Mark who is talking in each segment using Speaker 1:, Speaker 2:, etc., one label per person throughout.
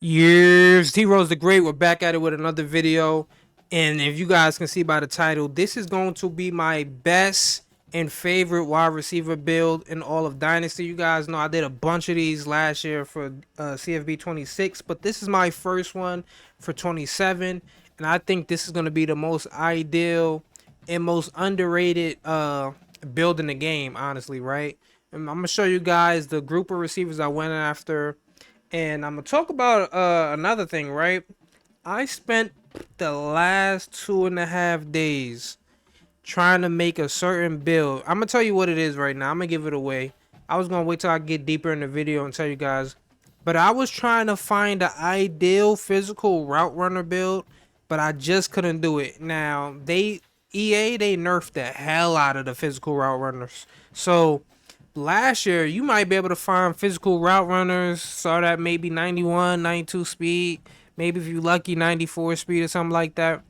Speaker 1: Years, DRoseDaGreat. We're back at it with another video, and if you guys can see by the title, this is going to be my best and favorite wide receiver build in all of Dynasty. You guys know I did a bunch of these last year for CFB 26, but this is my first one for 27, and I think this is going to be the most ideal and most underrated build in the game, honestly, right? And I'm gonna show you guys the group of receivers I went after, and I'm gonna talk about another thing, right? I spent the last 2.5 days trying to make a certain build. I'm gonna tell you what it is right now. I'm gonna give it away. I was gonna wait till I get deeper in the video and tell you guys, but I was trying to find the ideal physical route runner build, but I just couldn't do it. Now they nerfed the hell out of the physical route runners, so last year you might be able to find physical route runners start at maybe 91, 92 speed, maybe if you lucky 94 speed or something like that.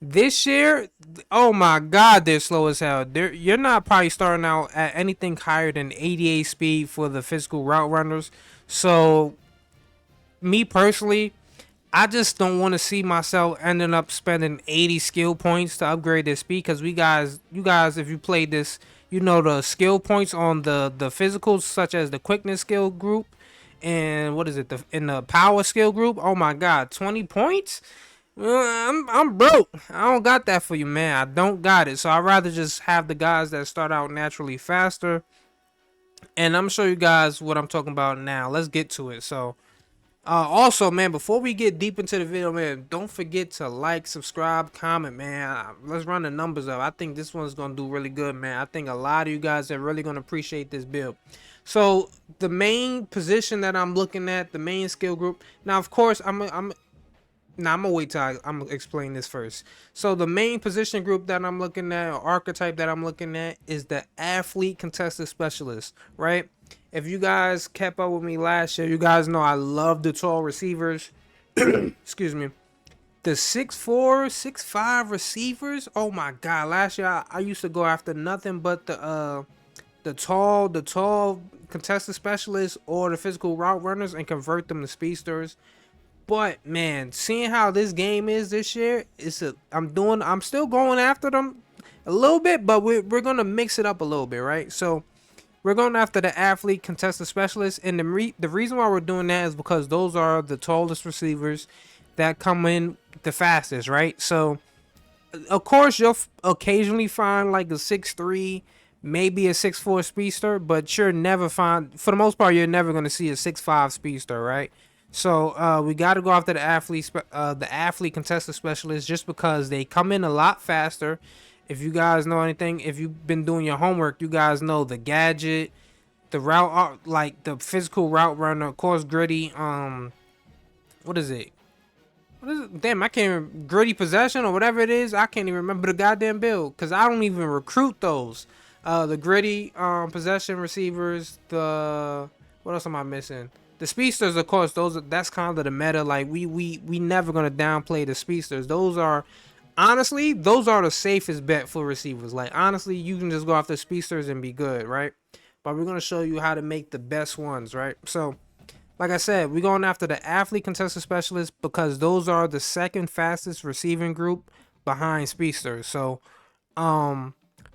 Speaker 1: This year, oh my god, they're slow as hell. You're not probably starting out at anything higher than 88 speed for the physical route runners. So me personally, I just don't want to see myself ending up spending 80 skill points to upgrade their speed, because you guys, if you played this, you know the skill points on the physicals, such as the quickness skill group and what is it, in the power skill group. Oh my god, 20 points. I'm broke. I don't got that for you, man. I don't got it. So I'd rather just have the guys that start out naturally faster. And I'm gonna show you guys what I'm talking about now. Let's get to it. So also, man, before we get deep into the video, man, don't forget to like, subscribe, comment, man. Let's run the numbers up. I think this one's gonna do really good, man. I think a lot of you guys are really gonna appreciate this build. So the main position that I'm looking at, the main skill group. Now, of course, I'm gonna wait till I'm gonna explain this first. So the main position group that I'm looking at, or archetype that I'm looking at, is the athlete contested specialist, right? If you guys kept up with me last year, you guys know I love the tall receivers. Excuse me. The 6'4", 6'5" receivers. Oh my god! Last year I used to go after nothing but the tall contested specialists or the physical route runners and convert them to speedsters. But man, seeing how this game is this year, I'm still going after them a little bit, but we're gonna mix it up a little bit, right? So we're going after the athlete contested specialist, and the reason why we're doing that is because those are the tallest receivers that come in the fastest, right? So of course you'll occasionally find like a 6'3", maybe a 6'4" speedster, but you're never find for the most part you're never gonna see a 6'5" speedster, right? So we got to go after the athlete contested specialist, just because they come in a lot faster. If you guys know anything, if you've been doing your homework, you guys know the gadget, the route, like the physical route runner, of course, gritty. What is it? What is it? Damn, I can't remember. Gritty possession or whatever it is. I can't even remember the goddamn build because I don't even recruit those. The gritty possession receivers. The what else am I missing? The speedsters, of course. That's kind of the meta. Like we never gonna downplay the speedsters. Those are the safest bet for receivers. Like honestly, you can just go after speedsters and be good, right? But we're gonna show you how to make the best ones, right? So like I said, we're going after the athlete contested specialists because those are the second fastest receiving group behind speedsters. So,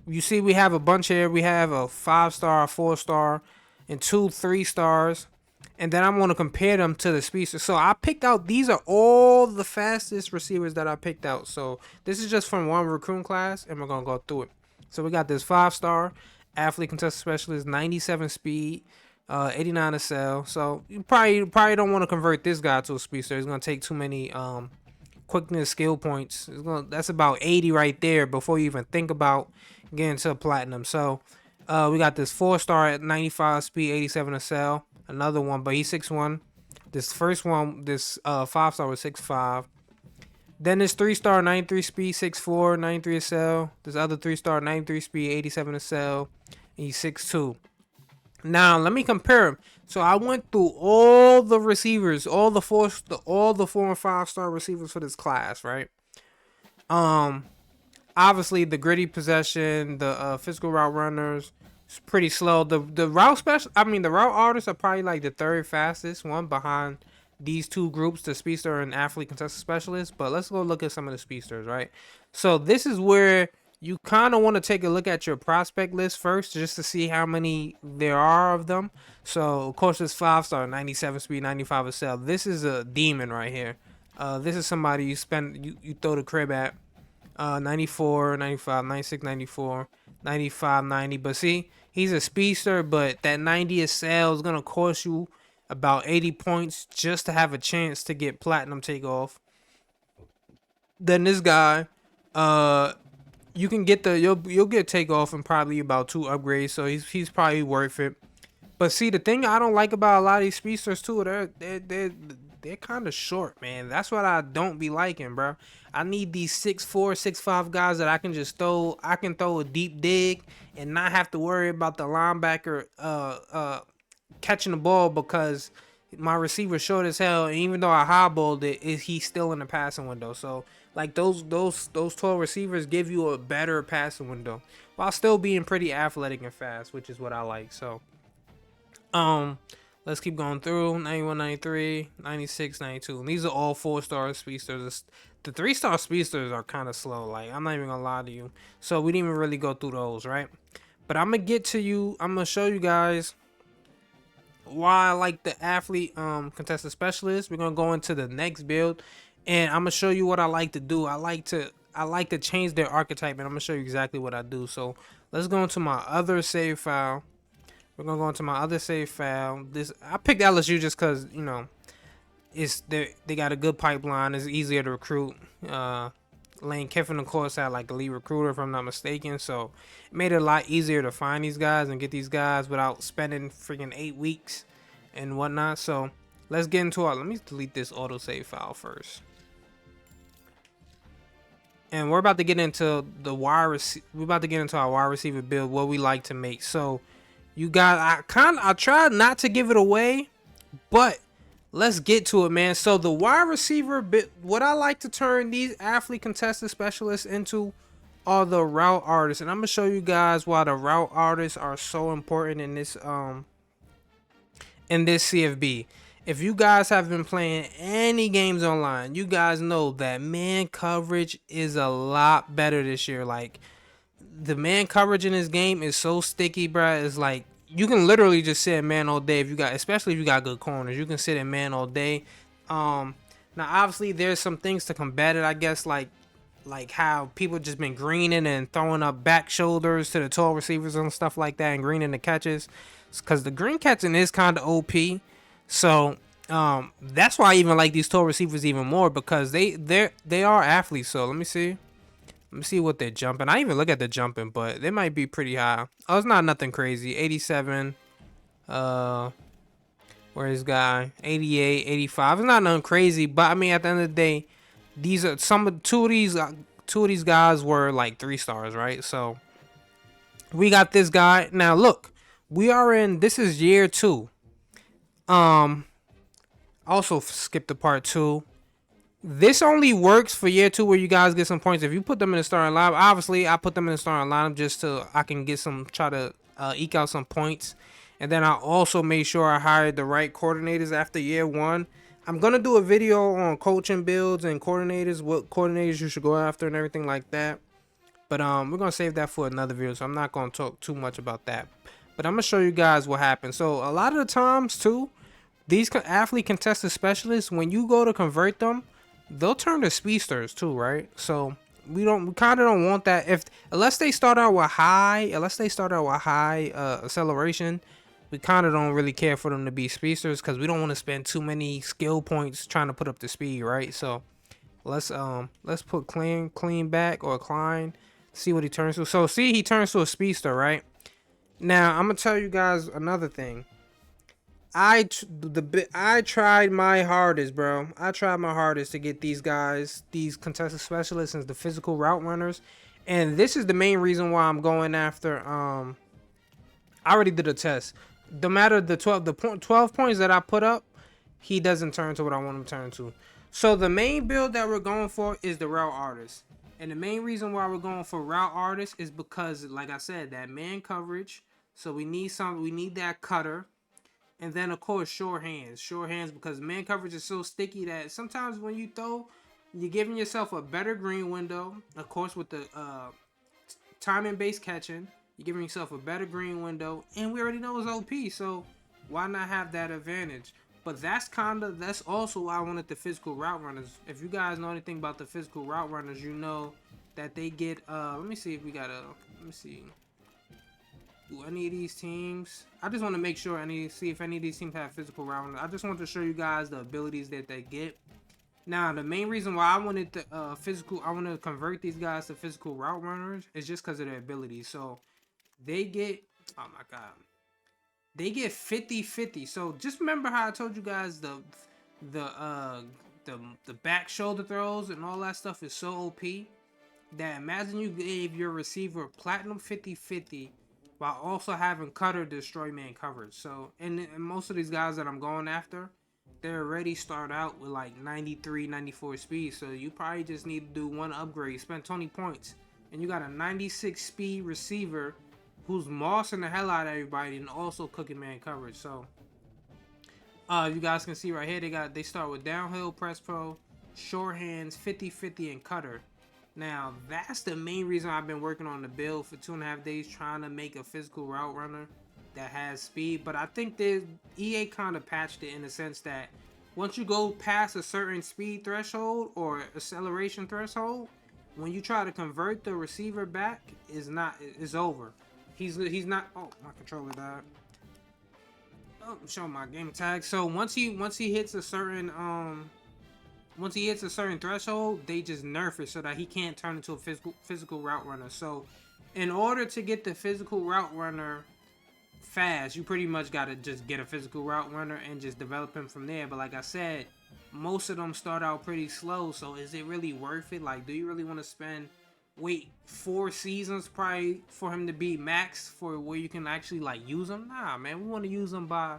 Speaker 1: you see, we have a bunch here. We have a 5-star, a 4-star, and 2 3-stars, and then I'm going to compare them to the speedsters. So I picked out, these are all the fastest receivers that I picked out. So this is just from one recruiting class, and we're gonna go through it. So we got this 5-star athlete contested specialist, 97 speed. 89 to sell. So you probably don't want to convert this guy to a speedster. It's gonna take too many quickness skill points. That's about 80 right there before you even think about getting to platinum. So we got this 4-star at 95 speed, 87 to sell. Another one, but he's 6'1". This first one, this 5-star was 6'5". Then this 3-star 93 speed, 6'4", 93 to sell. This other 3-star 93 speed, 87 to sell. And he's 6'2". Now let me compare them. So I went through all the receivers, all the 4 and 5-star receivers for this class, right? Um, Obviously the gritty possession, the physical route runners, it's pretty slow. The route artists are probably like the third fastest one behind these two groups, the speedster and athlete contested specialist. But let's go look at some of the speedsters, right? So this is where you kind of want to take a look at your prospect list first, just to see how many there are of them. So of course it's 5-star, 97 speed, 95 excel. This is a demon right here. This is somebody you throw the crib at. 94, 95, 96, 94, 95, 90. But see, he's a speedster, but that 90 excel is gonna cost you about 80 points just to have a chance to get platinum takeoff. Then this guy, you can get you'll get takeoff in probably about 2 upgrades, so he's probably worth it. But see, the thing I don't like about a lot of these speedsters too, they're kind of short, man. That's what I don't be liking, bro. I need these 6'4", 6'5" guys that I can just throw. I can throw a deep dig and not have to worry about the linebacker catching the ball because my receiver's short as hell. And even though I highballed it, he's still in the passing window. So like those tall receivers give you a better passing window while still being pretty athletic and fast, which is what I like. So let's keep going through. 91, 93, 96, 92. And these are all 4-star speedsters. The 3-star speedsters are kind of slow. Like, I'm not even gonna lie to you. So we didn't even really go through those, right? But I'm gonna get to you. I'm gonna show you guys why I like the athlete contested specialist. We're gonna go into the next build, and I'm gonna show you what I like to do. I like to change their archetype, and I'm gonna show you exactly what I do. So let's go into my other save file. We're gonna go into my other save file. I picked LSU just cause you know they got a good pipeline. It's easier to recruit. Lane Kiffin, of course, had like a lead recruiter, if I'm not mistaken. So it made it a lot easier to find these guys and get these guys without spending freaking 8 weeks and whatnot. So let's get into it. Let me delete this autosave file first. And we're about to get into we're about to get into our wide receiver build, what we like to make. So you got, I tried not to give it away, but let's get to it, man. So the wide receiver bit, what I like to turn these athlete contested specialists into are the route artists, and I'm gonna show you guys why the route artists are so important in this CFB. If you guys have been playing any games online, you guys know that man coverage is a lot better this year. Like, the man coverage in this game is so sticky, bruh. It's like you can literally just sit in man all day especially if you got good corners. You can sit in man all day. Now obviously there's some things to combat it, I guess, like how people just been greening and throwing up back shoulders to the tall receivers and stuff like that, and greening the catches, because the green catching is kind of OP. So that's why I even like these tall receivers even more, because they are athletes. So let me see what they're jumping. I even look at the jumping, but they might be pretty high. Oh, it's not nothing crazy. 87. Where's guy? 88, 85. It's not nothing crazy, but I mean, at the end of the day, these are two of these guys were like 3 stars, right? So we got this guy. Now look, this is year 2. Also skip the part 2. This only works for year 2 where you guys get some points if you put them in the starting lineup. Obviously, I put them in the starting lineup just so I can get try to eke out some points. And then I also made sure I hired the right coordinators after year 1. I'm going to do a video on coaching builds and coordinators, what coordinators you should go after and everything like that. But we're going to save that for another video, so I'm not going to talk too much about that. But I'm going to show you guys what happens. So a lot of the times, too, these athlete contested specialists, when you go to convert them, they'll turn to speedsters too, right? So we kind of don't want that. Unless they start out with high acceleration, we kind of don't really care for them to be speedsters, because we don't want to spend too many skill points trying to put up the speed, right? So let's put clean back or Klein, see what he turns to. So see, he turns to a speedster, right? Now I'm gonna tell you guys another thing. I tried my hardest, bro. I tried my hardest to get these guys, these contested specialists, and the physical route runners. And this is the main reason why I'm going after. I already did a test. No matter the 12 points that I put up, he doesn't turn to what I want him to turn to. So the main build that we're going for is the route artist. And the main reason why we're going for route artist is because, like I said, that man coverage. So we need that cutter. And then of course short hands. Short hands because man coverage is so sticky that sometimes when you throw, you're giving yourself a better green window. Of course with the timing based catching, you're giving yourself a better green window. And we already know it's OP, so why not have that advantage? But that's also why I wanted the physical route runners. If you guys know anything about the physical route runners, you know that they get let me see if we got let me see. Do any of these teams? I just want to make sure see if any of these teams have physical route runners. I just want to show you guys the abilities that they get. Now, the main reason why I wanted the I want to convert these guys to physical route runners is just because of their abilities. So they get, oh my god, they get 50-50. So just remember how I told you guys the back shoulder throws and all that stuff is so OP that imagine you gave your receiver platinum 50-50 while also having cutter destroy man coverage. So and most of these guys that I'm going after, they already start out with like 93, 94 speed. So you probably just need to do one upgrade, spend 20 points, and you got a 96 speed receiver who's mossing the hell out of everybody and also cooking man coverage. So you guys can see right here they start with downhill, press pro, short hands, 50-50, and cutter. Now that's the main reason I've been working on the build for 2.5 days, trying to make a physical route runner that has speed. But I think that EA kind of patched it in the sense that once you go past a certain speed threshold or acceleration threshold, when you try to convert the receiver back, it's over. He's not. Oh, my controller died. Oh, I'm showing my game tag. So once he hits a certain threshold, they just nerf it so that he can't turn into a physical route runner. So in order to get the physical route runner fast, you pretty much gotta just get a physical route runner and just develop him from there. But like I said, most of them start out pretty slow. So is it really worth it? Like, do you really want to wait 4 seasons probably for him to be max for where you can actually like use him? Nah, man, we want to use him by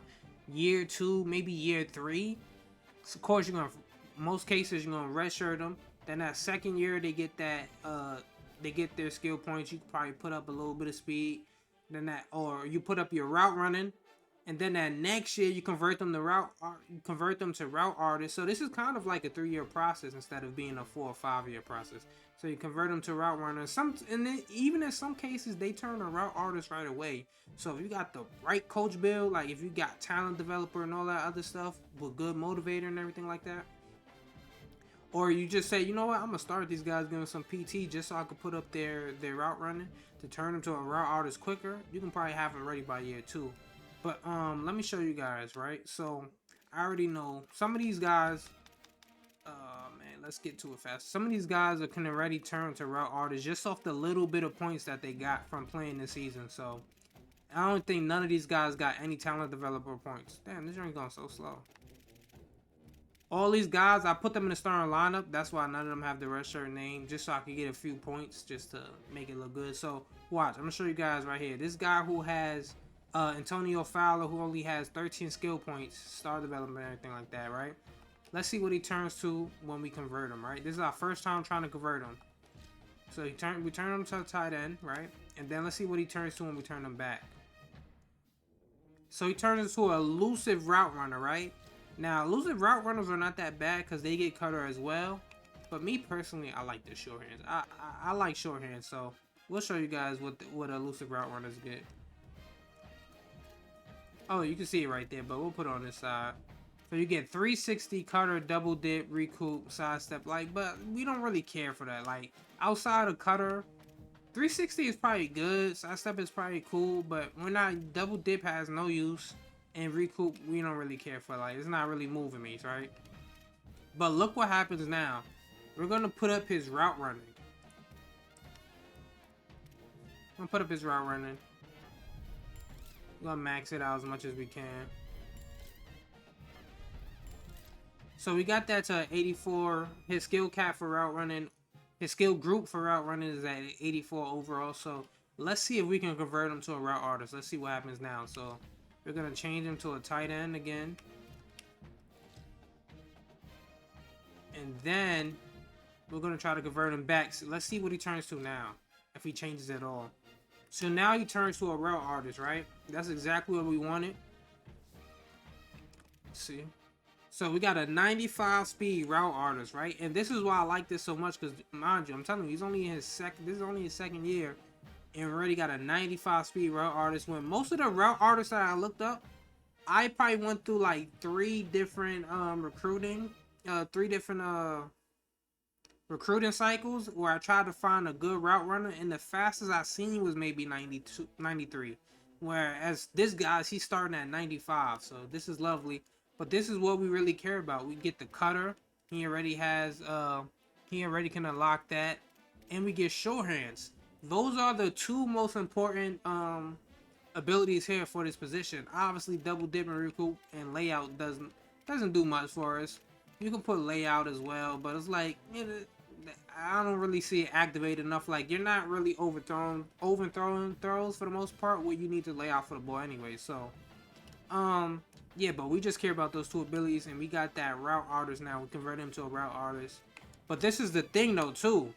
Speaker 1: year 2, maybe year 3. So of course most cases you're gonna redshirt them. Then that second year they get their skill points. You can probably put up a little bit of speed. Or you put up your route running, and then that next year you convert them to route artists. So this is kind of like a 3-year process instead of being a 4 or 5-year process. So you convert them to route runners. And then even in some cases they turn a route artist right away. So if you got the right coach build, like if you got talent developer and all that other stuff with good motivator and everything like that, or you just say, you know what, I'm gonna start these guys giving some PT just so I could put up their route running to turn them to a route artist quicker. You can probably have them ready by year 2. But let me show you guys, right? So I already know some of these guys. Man, let's get to it fast. Some of these guys can already turn to route artists just off the little bit of points that they got from playing this season. So I don't think none of these guys got any talent developer points. Damn, this joint's going so slow. All these guys, I put them in the starting lineup. That's why none of them have the red shirt name, just so I could get a few points just to make it look good. So watch, I'm gonna show you guys right here. This guy who has Antonio Fowler, who only has 13 skill points, star development, everything like that, right? Let's see what he turns to when we convert him, right? This is our first time trying to convert him. So we turn him to a tight end, right? And then let's see what he turns to when we turn him back. So he turns into an elusive route runner, right? Now, elusive route runners are not that bad because they get cutter as well. But me personally, I like the short hands. I like short hands, so we'll show you guys what elusive route runners get. Oh, you can see it right there, but we'll put it on this side. So you get 360 cutter, double dip, recoup, sidestep, but we don't really care for that. Like outside of cutter, 360 is probably good, sidestep is probably cool, but double dip has no use. And recoup, we don't really care for. Like, it's not really moving me, right? But look what happens now. We're gonna put up his route running. We're gonna max it out as much as we can. So we got that to 84. His skill cap for route running, his skill group for route running is at 84 overall. So let's see if we can convert him to a route artist. Let's see what happens now. So we're gonna change him to a tight end again. And then we're gonna try to convert him back. So let's see what he turns to now, if he changes at all. So now he turns to a route artist, right? That's exactly what we wanted. Let's see. So we got a 95 speed route artist, right? And this is why I like this so much, because mind you, I'm telling you, he's only in his second. This is only his second year, and we already got a 95 speed route artist. When most of the route artists that I looked up, I probably went through like three different recruiting cycles where I tried to find a good route runner, and the fastest I seen was maybe 92, 93. Whereas this guy's, he's starting at 95, so this is lovely. But this is what we really care about. We get the cutter. He already has he already can unlock that, and we get short hands. Those are the two most important abilities here for this position. Obviously, double dip and recoup and layout doesn't do much for us. You can put layout as well, but it's like, you know, I don't really see it activated enough. Like, you're not really overthrowing throws for the most part, where you need to lay out for the ball anyway. So yeah, but we just care about those two abilities, and we got that route artist now. We convert him to a route artist. But this is the thing though too.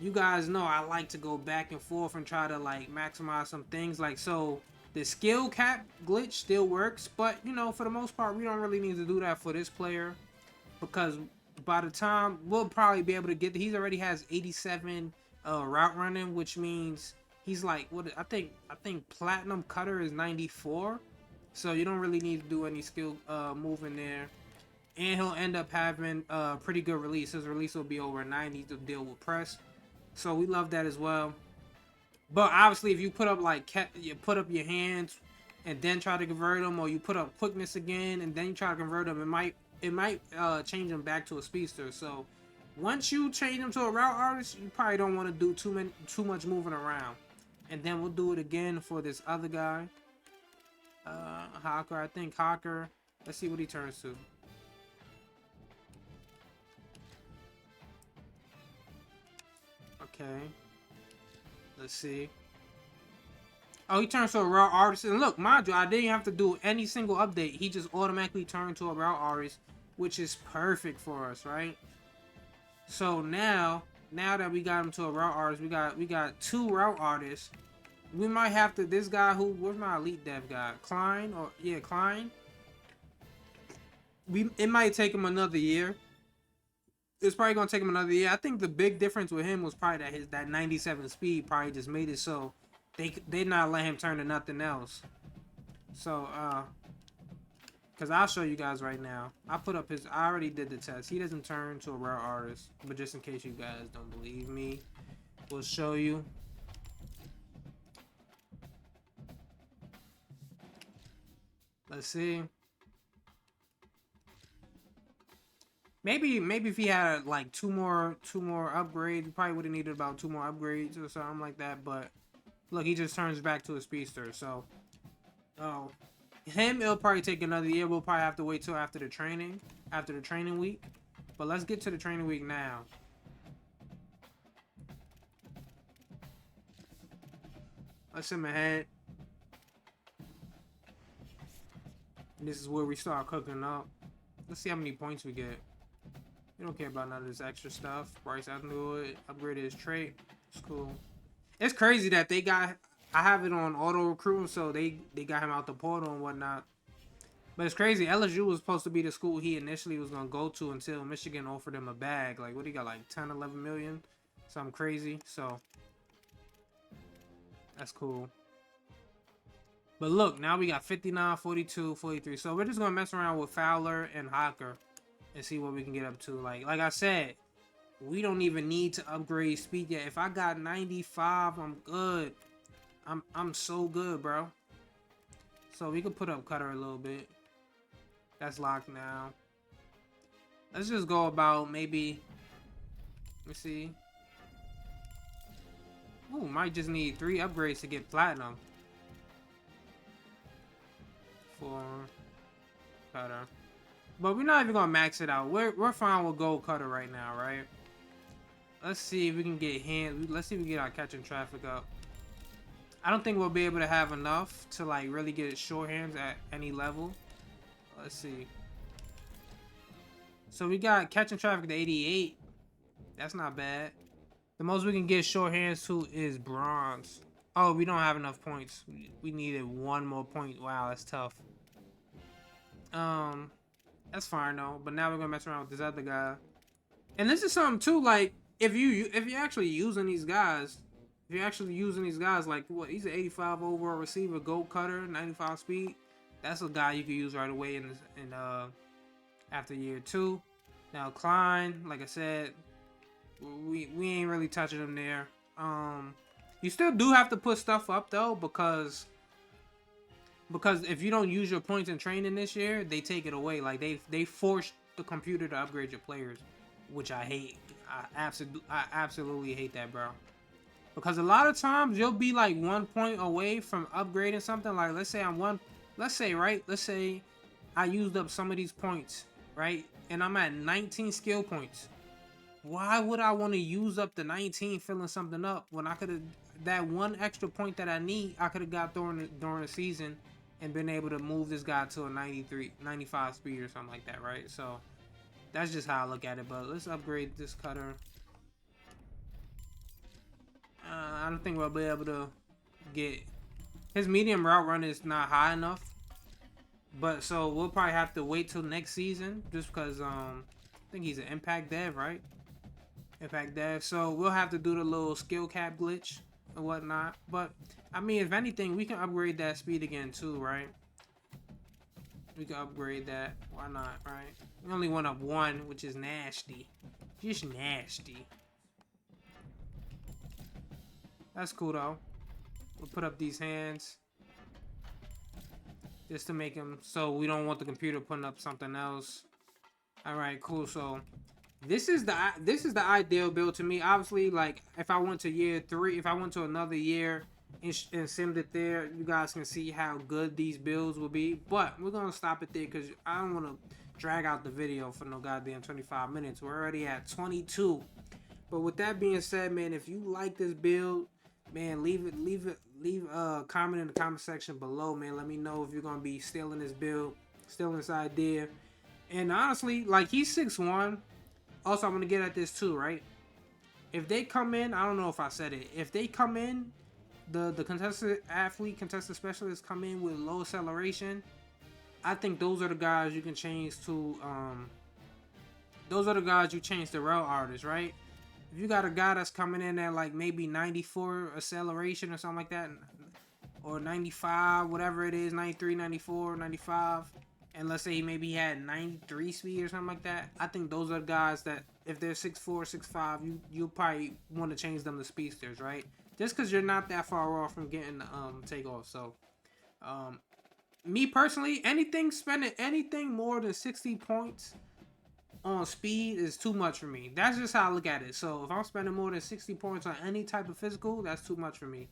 Speaker 1: You guys know I like to go back and forth and try to like maximize some things. Like, so the skill cap glitch still works, but you know, for the most part, we don't really need to do that for this player, because by the time we'll probably be able to get, he's already has 87 route running, which means he's like, what I think platinum cutter is 94, so you don't really need to do any skill move in there. And he'll end up having a pretty good release. His release will be over 90 to deal with press, so we love that as well. But obviously, if you put up like you put up your hands and then try to convert them, or you put up quickness again and then you try to convert them, it might change them back to a speedster. So once you change them to a route artist, you probably don't want to do too much moving around. And then we'll do it again for this other guy, Hawker. I think Hawker. Let's see what he turns to. Okay. Let's see. Oh, he turns to a route artist. And look, mind you, I didn't have to do any single update. He just automatically turned to a route artist, which is perfect for us, right? So now that we got him to a route artist, we got two route artists. We might have to, this guy who, where's my elite dev guy? Klein, or yeah, Klein. It might take him another year. It's probably gonna take him another year. I think the big difference with him was probably that 97 speed probably just made it so they not let him turn to nothing else. So because I'll show you guys right now. I already did the test. He doesn't turn to a route artist, but just in case you guys don't believe me, we'll show you. Let's see. Maybe if he had like two more upgrades, he probably would have needed about 2 more upgrades or something like that. But look, he just turns back to a speedster. So, it'll probably take another year. We'll probably have to wait till after the training week. But let's get to the training week now. Let's him ahead. And this is where we start cooking up. Let's see how many points we get. We don't care about none of this extra stuff. Bryce Avenue upgraded his trait. It's cool. It's crazy that they got, I have it on auto recruiting, so they got him out the portal and whatnot. But it's crazy. LSU was supposed to be the school he initially was gonna go to until Michigan offered him a bag. Like, what he got, like 10, 11 million? Something crazy. So that's cool. But look, now we got 59, 42, 43. So we're just gonna mess around with Fowler and Hawker and see what we can get up to. Like I said, we don't even need to upgrade speed yet. If I got 95, I'm good. I'm so good, bro. So we can put up cutter a little bit. That's locked now. Let's just go about maybe, let me see. Ooh, might just need 3 upgrades to get platinum. 4 cutter. But we're not even gonna max it out. We're fine with gold cutter right now, right? Let's see if we can get hands. Let's see if we can get our catching traffic up. I don't think we'll be able to have enough to like really get short hands at any level. Let's see. So we got catching traffic to 88. That's not bad. The most we can get short hands to is bronze. Oh, we don't have enough points. We needed 1 more point. Wow, that's tough. That's fine though. But now we're gonna mess around with this other guy. And this is something too, like if you're actually using these guys, like what, he's an 85 overall receiver, gold cutter, 95 speed. That's a guy you can use right away in after year 2. Now Klein, like I said, we ain't really touching him there. You still do have to put stuff up though, because if you don't use your points in training this year, they take it away. Like they force the computer to upgrade your players, which I hate. I absolutely hate that, bro. Because a lot of times you'll be like 1 point away from upgrading something. Like let's say I used up some of these points, right? And I'm at 19 skill points. Why would I want to use up the 19 filling something up when I could have, that one extra point that I need, I could have got during the season and been able to move this guy to a 95 speed or something like that, right? So that's just how I look at it. But let's upgrade this cutter. I don't think we'll be able to get his medium route run is not high enough. But so we'll probably have to wait till next season, just because I think he's an impact dev, right? Impact dev. So we'll have to do the little skill cap glitch and whatnot. But I mean, if anything, we can upgrade that speed again too, right? We can upgrade that. Why not, right? We only went up 1, which is nasty. Just nasty. That's cool though. We'll put up these hands just to make them so we don't want the computer putting up something else. All right, cool. So this is the ideal build to me. Obviously, like if I went to year 3, if I went to another year and simmed it there, you guys can see how good these builds will be. But we're gonna stop it there because I don't want to drag out the video for no goddamn 25 minutes. We're already at 22. But with that being said, man, if you like this build, man, leave a comment in the comment section below, man. Let me know if you're gonna be stealing this build, stealing this idea. And honestly, like he's 6'1". Also, I'm gonna get at this too, right? If they come in, I don't know if I said it. If they come in, the contested specialists come in with low acceleration, I think those are the guys you can change to. Those are the guys you change to route artists, right? If you got a guy that's coming in at like maybe 94 acceleration or something like that, or 95, whatever it is, 93, 94, 95, and let's say maybe he had 93 speed or something like that, I think those are the guys that if they're 6'4", 6'5", you'll probably want to change them to speedsters, right? Just because you're not that far off from getting takeoff. So, me personally, spending anything more than 60 points on speed is too much for me. That's just how I look at it. So if I'm spending more than 60 points on any type of physical, that's too much for me,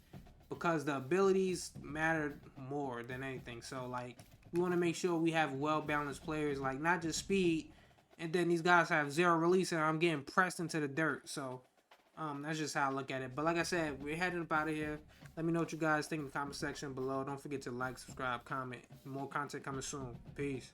Speaker 1: because the abilities matter more than anything. So like we want to make sure we have well-balanced players, like not just speed and then these guys have 0 release and I'm getting pressed into the dirt. So that's just how I look at it. But like I said, we're heading up out of here. Let me know what you guys think in the comment section below. Don't forget to like, subscribe, comment. More content coming soon. Peace.